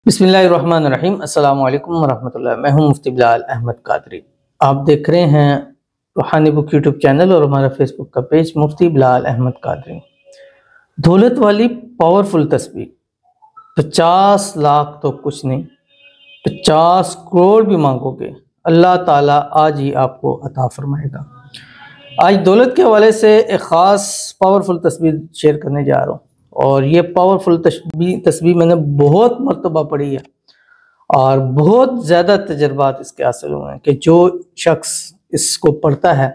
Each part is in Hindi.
बिस्मिल्लाहिर्रहमानिर्रहीम। अस्सलाम वालेकुम वरहमतुल्लाह। मैं हूं मुफ्ती बिलाल अहमद कादरी। आप देख रहे हैं रूहानी बुक यूट्यूब चैनल और हमारा फेसबुक का पेज मुफ्ती बिलाल अहमद कादरी। दौलत वाली पावरफुल तस्बीह 50 लाख तो कुछ नहीं, 50 करोड़ भी मांगोगे अल्लाह ताला आज ही आपको अता फरमाएगा। आज दौलत के हवाले से एक ख़ास पावरफुल तस्बीह शेयर करने जा रहा हूँ और ये पावरफुल तस्बीह मैंने बहुत मरतबा पढ़ी है और बहुत ज़्यादा तजर्बात इसके हासिल हुए हैं कि जो शख्स इसको पढ़ता है,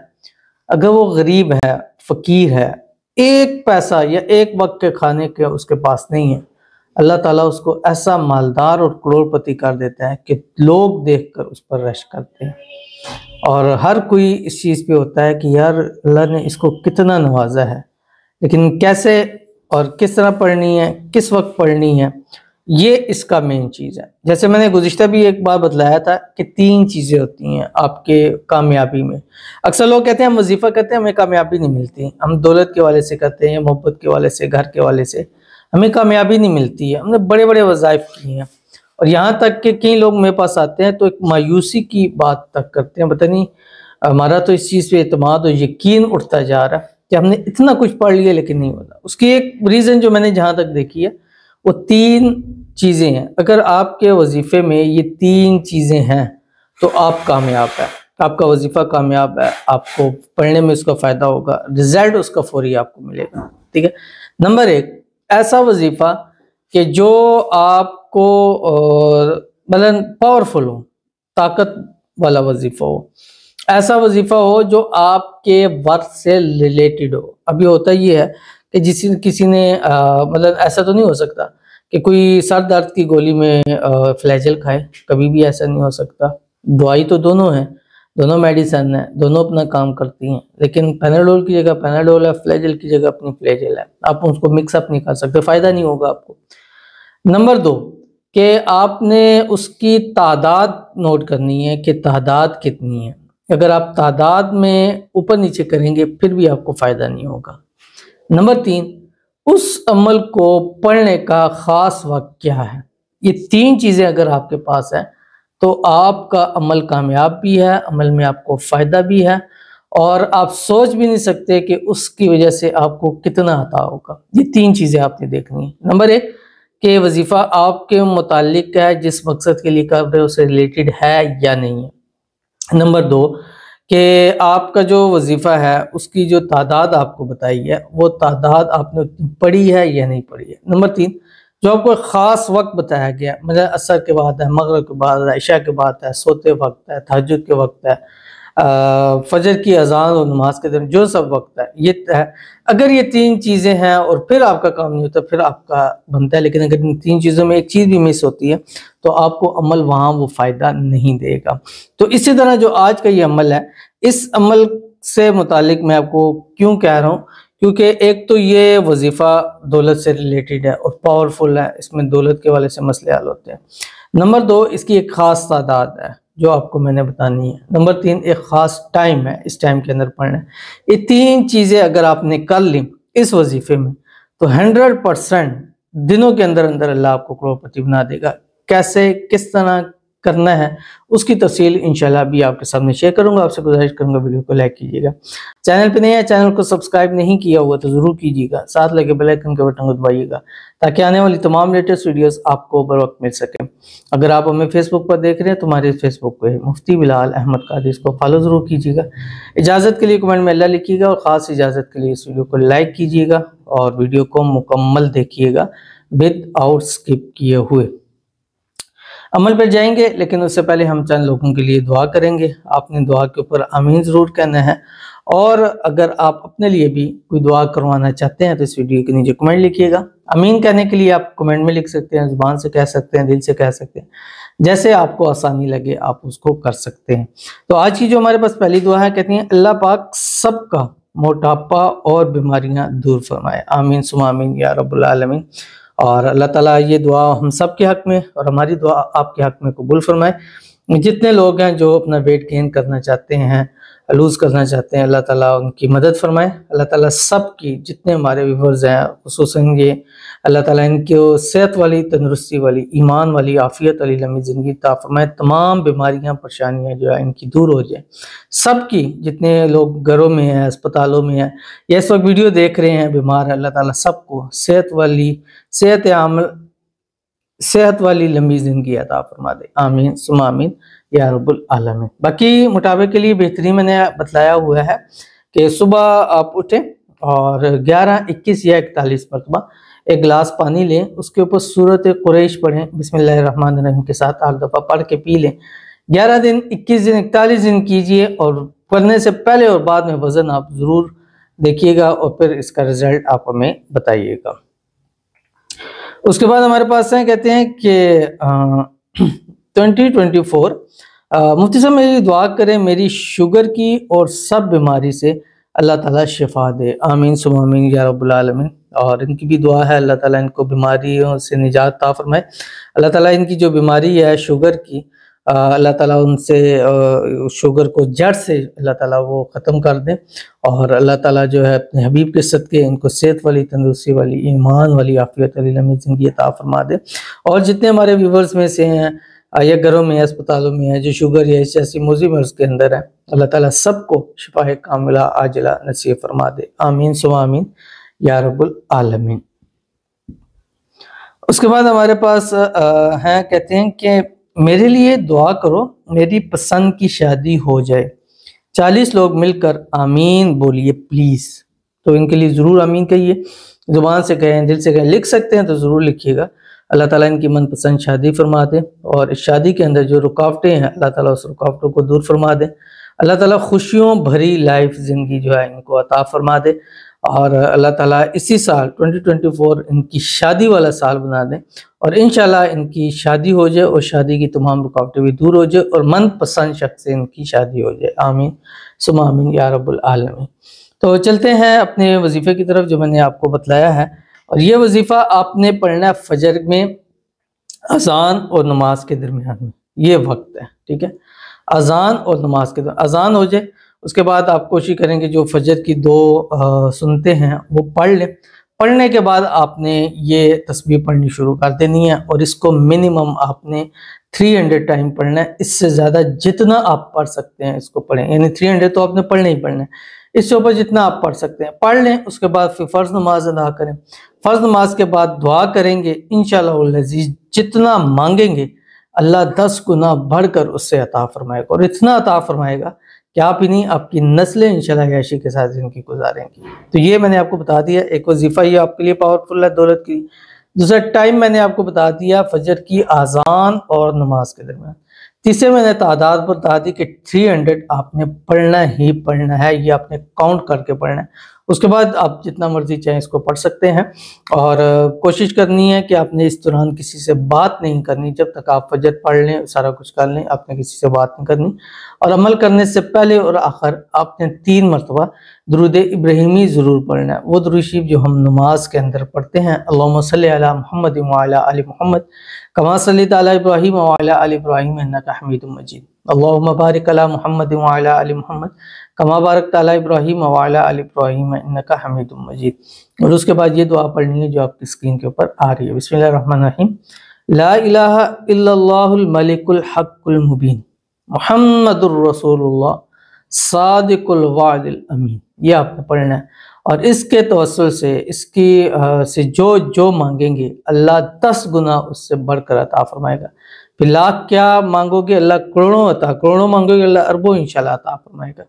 अगर वो गरीब है, फ़कीर है, एक पैसा या एक वक्त के खाने के उसके पास नहीं है, अल्लाह ताला उसको ऐसा मालदार और करोड़पति कर देता है कि लोग देखकर उस पर रश करते हैं। और हर कोई इस चीज़ पे होता है कि यार अल्लाह ने इसको कितना नवाजा है, लेकिन कैसे और किस तरह पढ़नी है, किस वक्त पढ़नी है, ये इसका मेन चीज़ है। जैसे मैंने गुज़िश्ता भी एक बार बतलाया था कि 3 चीज़ें होती हैं आपके कामयाबी में। अक्सर लोग कहते हैं हम वजीफ़ा करते हैं हमें कामयाबी नहीं मिलती, हम दौलत के वाले से करते हैं, मोहब्बत के वाले से, घर के वाले से, हमें कामयाबी नहीं मिलती है। हमने बड़े बड़े वज़ाइफ किए हैं और यहाँ तक कि कई लोग मेरे पास आते हैं तो एक मायूसी की बात तक करते हैं, पता नहीं हमारा तो इस चीज़ पे एतमाद और यकीन उठता जा रहा है कि हमने इतना कुछ पढ़ लिया लेकिन नहीं होता। उसकी एक रीज़न जो मैंने जहाँ तक देखी है वो 3 चीज़ें हैं। अगर आपके वजीफ़े में ये 3 चीज़ें हैं तो आप कामयाब है, आपका वजीफ़ा कामयाब है, आपको पढ़ने में उसका फ़ायदा होगा, रिजल्ट उसका फौरी आपको मिलेगा। ठीक है। नंबर 1, ऐसा वजीफ़ा कि जो आपको मतलब पावरफुल हो, ताकत वाला वजीफ़ा हो, ऐसा वजीफ़ा हो जो आपके वर्क से रिलेटेड हो। अभी होता ये है कि किसी ने मतलब ऐसा तो नहीं हो सकता कि कोई सर दर्द की गोली में फ्लैजल खाए, कभी भी ऐसा नहीं हो सकता। दवाई तो दोनों है, दोनों मेडिसिन है, दोनों अपना काम करती हैं, लेकिन पैनाडोल की जगह पैनाडोल है, फ्लैजल की जगह अपनी फ्लैजल है। आप उसको मिक्सअप नहीं कर सकते, फ़ायदा नहीं होगा आपको। नंबर 2 कि आपने उसकी तादाद नोट करनी है कि तादाद कितनी है। अगर आप तादाद में ऊपर नीचे करेंगे फिर भी आपको फ़ायदा नहीं होगा। नंबर 3, उस अमल को पढ़ने का ख़ास वक्त क्या है। ये 3 चीज़ें अगर आपके पास है तो आपका अमल कामयाब भी है, अमल में आपको फ़ायदा भी है और आप सोच भी नहीं सकते कि उसकी वजह से आपको कितना अता होगा। ये 3 चीज़ें आपने देखनी है। नंबर 1 कि वजीफ़ा आपके मुतालिक है, जिस मकसद के लिए कर रहे हो उससे रिलेटेड है या नहीं है। नंबर 2 कि आपका जो वजीफ़ा है उसकी जो तादाद आपको बताई है वो तादाद आपने पढ़ी है या नहीं पढ़ी है। नंबर 3 जो आपको एक ख़ास वक्त बताया गया, मतलब असर के बाद है, मगरिब के बाद है, इशा के बाद है, सोते वक्त है, तहज्जुद के वक्त है, फजर की अजान और नमाज के दरमियान जो सब वक्त है ये है। अगर ये 3 चीज़ें हैं और फिर आपका काम नहीं होता फिर आपका बनता है, लेकिन अगर इन 3 चीज़ों में एक चीज़ भी मिस होती है तो आपको अमल वहाँ वो फ़ायदा नहीं देगा। तो इसी तरह जो आज का ये अमल है, इस अमल से मुतालिक मैं आपको क्यों कह रहा हूँ, क्योंकि एक तो ये वजीफ़ा दौलत से रिलेटेड है और पावरफुल है, इसमें दौलत के वाले से मसले हल होते हैं। नंबर 2 इसकी एक ख़ास तादाद है जो आपको मैंने बतानी है। नंबर 3 एक ख़ास टाइम है, इस टाइम के अंदर पढ़ना है। ये 3 चीज़ें अगर आपने कर ली इस वजीफ़े में तो 100% दिनों के अंदर अंदर अल्लाह आपको करोड़पति बना देगा। कैसे, किस तरह करना है उसकी तफसील इंशाल्लाह भी आपके सामने शेयर करूंगा। आपसे गुजारिश करूंगा वीडियो को लाइक कीजिएगा, चैनल पे नए हैं चैनल को सब्सक्राइब नहीं किया हुआ तो ज़रूर कीजिएगा, साथ लगे बेल आइकन के बटन को दबाइएगा ताकि आने वाली तमाम लेटेस्ट वीडियोस आपको बर वक्त मिल सके। अगर आप हमें फेसबुक पर देख रहे हैं तो हमारे फेसबुक पे मुफ्ती बिलाल अहमद कादरी, इसको फॉलो ज़रूर कीजिएगा। इजाज़त के लिए कमेंट में अल्लाह लिखिएगा और ख़ास इजाज़त के लिए इस वीडियो को लाइक कीजिएगा और वीडियो को मुकम्मल देखिएगा विद आउट स्किप किए हुए। अमल पर जाएंगे लेकिन उससे पहले हम चंद लोगों के लिए दुआ करेंगे। आपने दुआ के ऊपर आमीन ज़रूर कहना है और अगर आप अपने लिए भी कोई दुआ करवाना चाहते हैं तो इस वीडियो के नीचे कमेंट लिखिएगा। आमीन कहने के लिए आप कमेंट में लिख सकते हैं, ज़ुबान से कह सकते हैं, दिल से कह सकते हैं, जैसे आपको आसानी लगे आप उसको कर सकते हैं। तो आज की जो हमारे पास पहली दुआ है, कहती हैं अल्लाह पाक सबका मोटापा और बीमारियाँ दूर फरमाए, आमीन सुमा आमीन या रब्बुल आलमीन। और अल्लाह ताला ये दुआ हम सब के हक़ में और हमारी दुआ आपके हक़ में कबूल फरमाए। जितने लोग हैं जो अपना वेट गेन करना चाहते हैं, लूज़ करना चाहते हैं, अल्लाह ताला उनकी मदद फरमाए। अल्लाह ताला सब की जितने हमारे व्यूवर्स हैं, खुसूसन ये अल्लाह ताला इनको सेहत वाली, तंदुरुस्ती वाली, ईमान वाली, आफियत वाली लंबी ज़िंदगी अता फरमाए। तमाम बीमारियां, परेशानियां जो है इनकी दूर हो जाए। सब की जितने लोग घरों में हैं, अस्पतालों में हैं या इस वक्त वीडियो देख रहे हैं बीमार है, अल्लाह ताला सबको सेहत वाली लंबी ज़िंदगी अता फरमा दे। आमीन सुम्मा आमीन या रब्बुल आलमीन। बाकी मुताबिक के लिए बेहतरीन मैंने बतलाया हुआ है कि सुबह आप उठें और 11, 21 या 41 मरतबा एक गिलास पानी लें, उसके ऊपर सूरत कुरैश पढ़ें बिस्मिल्लाहिर्रहमानिर्रहीम के साथ 8 दफ़ा पढ़ के पी लें। 11 दिन, 21 दिन, 41 दिन कीजिए और पढ़ने से पहले और बाद में वज़न आप ज़रूर देखिएगा और फिर इसका रिज़ल्ट आप हमें बताइएगा। उसके बाद हमारे पास हैं, कहते हैं कि 2024 मुफ्ती साहब मेरी दुआ करें, मेरी शुगर की और सब बीमारी से अल्लाह ताला शिफा दे। आमीन सुम्मा आमीन या रब्बुल आलमीन। और इनकी भी दुआ है अल्लाह ताला इनको बीमारियों से निजात अता फरमाए। अल्लाह ताला इनकी जो बीमारी है शुगर की, अल्लाह ताला उनसे शुगर को जड़ से अल्लाह ताला वो ख़त्म कर दें और अल्लाह ताला जो है अपने हबीब के सदके इनको सेहत वाली, तंदुरुस्ती वाली, ईमान वाली, आफियत वाली लंबी ज़िंदगी अता फरमा दे। और जितने हमारे व्यूवर्स में से हैं या घरों में, अस्पतालों में है, जो शुगर या ऐसी मौजी मर्ज के अंदर है, अल्लाह ताला सबको शिफा कामिला आजिला नसीब फरमा दे। आमीन सुम्मा आमीन या रब्बुल आलमीन। उसके बाद हमारे पास हैं, कहते हैं कि मेरे लिए दुआ करो, मेरी पसंद की शादी हो जाए। 40 लोग मिलकर आमीन बोलिए प्लीज़। तो इनके लिए ज़रूर आमीन कहिए, ज़ुबान से कहें, दिल से कहें, लिख सकते हैं तो ज़रूर लिखिएगा। अल्लाह ताला इनकी मनपसंद शादी फरमा दे और इस शादी के अंदर जो रुकावटें हैं अल्लाह ताला उस रुकावटों को दूर फरमा दे। अल्लाह ताला खुशियों भरी लाइफ ज़िंदगी जो है इनको अता फरमा दे और अल्लाह ताला इसी साल 2024 इनकी शादी वाला साल बना दें और इंशाल्लाह इनकी शादी हो जाए और शादी की तमाम रुकावटें भी दूर हो जाए और मनपसंद शख्स से इनकी शादी हो जाए। आमीन सुम्मा आमीन या रब्बुल आलमीन। तो चलते हैं अपने वजीफ़े की तरफ जो मैंने आपको बतलाया है और ये वजीफ़ा आपने पढ़ना है फजर में, अजान और नमाज के दरमियान में, ये वक्त है, ठीक है। अजान और नमाज के दरमियान, अजान हो जाए उसके बाद आप कोशिश करेंगे जो फजर की 2 सुनते हैं वो पढ़ लें। पढ़ने के बाद आपने ये तस्बीह पढ़नी शुरू कर देनी है और इसको मिनिमम आपने 300 टाइम पढ़ना है। इससे ज़्यादा जितना आप पढ़ सकते हैं इसको पढ़ें, यानी 300 तो आपने पढ़ना ही पढ़ना है। इससे ऊपर जितना आप पढ़ सकते हैं पढ़ लें। उसके बाद फिर फ़र्ज़ नमाज अदा करें। फ़र्ज़ नमाज के बाद दुआ करेंगे, इंशाअल्लाह अज़ीज़ जितना मांगेंगे अल्लाह 10 गुना बढ़कर उससे अता फरमाएगा और इतना अता फरमाएगा कि आप ही नहीं आपकी नस्लें इंशाल्लाह याशी के साथ ज़िंदगी गुजारेंगी। तो ये मैंने आपको बता दिया, एक वजीफ़ा ये आपके लिए पावरफुल है दौलत की। दूसरा टाइम मैंने आपको बता दिया फजर की आज़ान और नमाज के दरमियान। तीसरे मैंने तादाद बता दी कि 300 आपने पढ़ना ही पढ़ना है, ये आपने काउंट करके पढ़ना है। उसके बाद आप जितना मर्जी चाहें इसको पढ़ सकते हैं और कोशिश करनी है कि आपने इस दौरान किसी से बात नहीं करनी। जब तक आप फजर पढ़ लें, सारा कुछ कर लें, आपने किसी से बात नहीं करनी। और अमल करने से पहले और आखिर आपने 3 मरतबा दुरूद इब्राहिमी ज़रूर पढ़ना है। वो दुरूद शरीफ जो हम नमाज के अंदर पढ़ते हैं, अल्लाहुम्मा सल्लि अला मुहम्मद व अला आलि मुहम्मद कमा सल्लैता अला इब्राहीम व अला आलि इब्राहीम इन्नका हमीदुम मजीद। अल्लाहुम्मा बारिक अला मुहम्मद व अला आलि मुहम्मद कमा बारकता अला इब्राहीम व अला आलि इब्राहीम इन्नका हमीदुम मजीद। और उसके बाद ये दुआ पढ़नी है जो आपकी स्क्रीन के ऊपर आ रही है। बिस्मिल्लाहिर्रहमानिर्रहीम। ला इलाहा इल्लल्लाहुल मलिकुल हक्कुल मुबीन मुहम्मदुर रसूलुल्लाह सादिकुल वादिल अमीन। ये आपने पढ़ना है और इसके तवस्सुल से इसकी से जो मांगेंगे अल्लाह 10 गुना उससे बढ़कर अता फरमाएगा। फिर लाख क्या मांगोगे अल्लाह करोड़ों मांगोगे अल्लाह अरबों इंशाल्लाह अता फरमाएगा।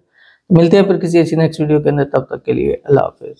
मिलते हैं फिर किसी ऐसी नेक्स्ट वीडियो के अंदर, तब तक के लिए अल्लाह हाफिज़।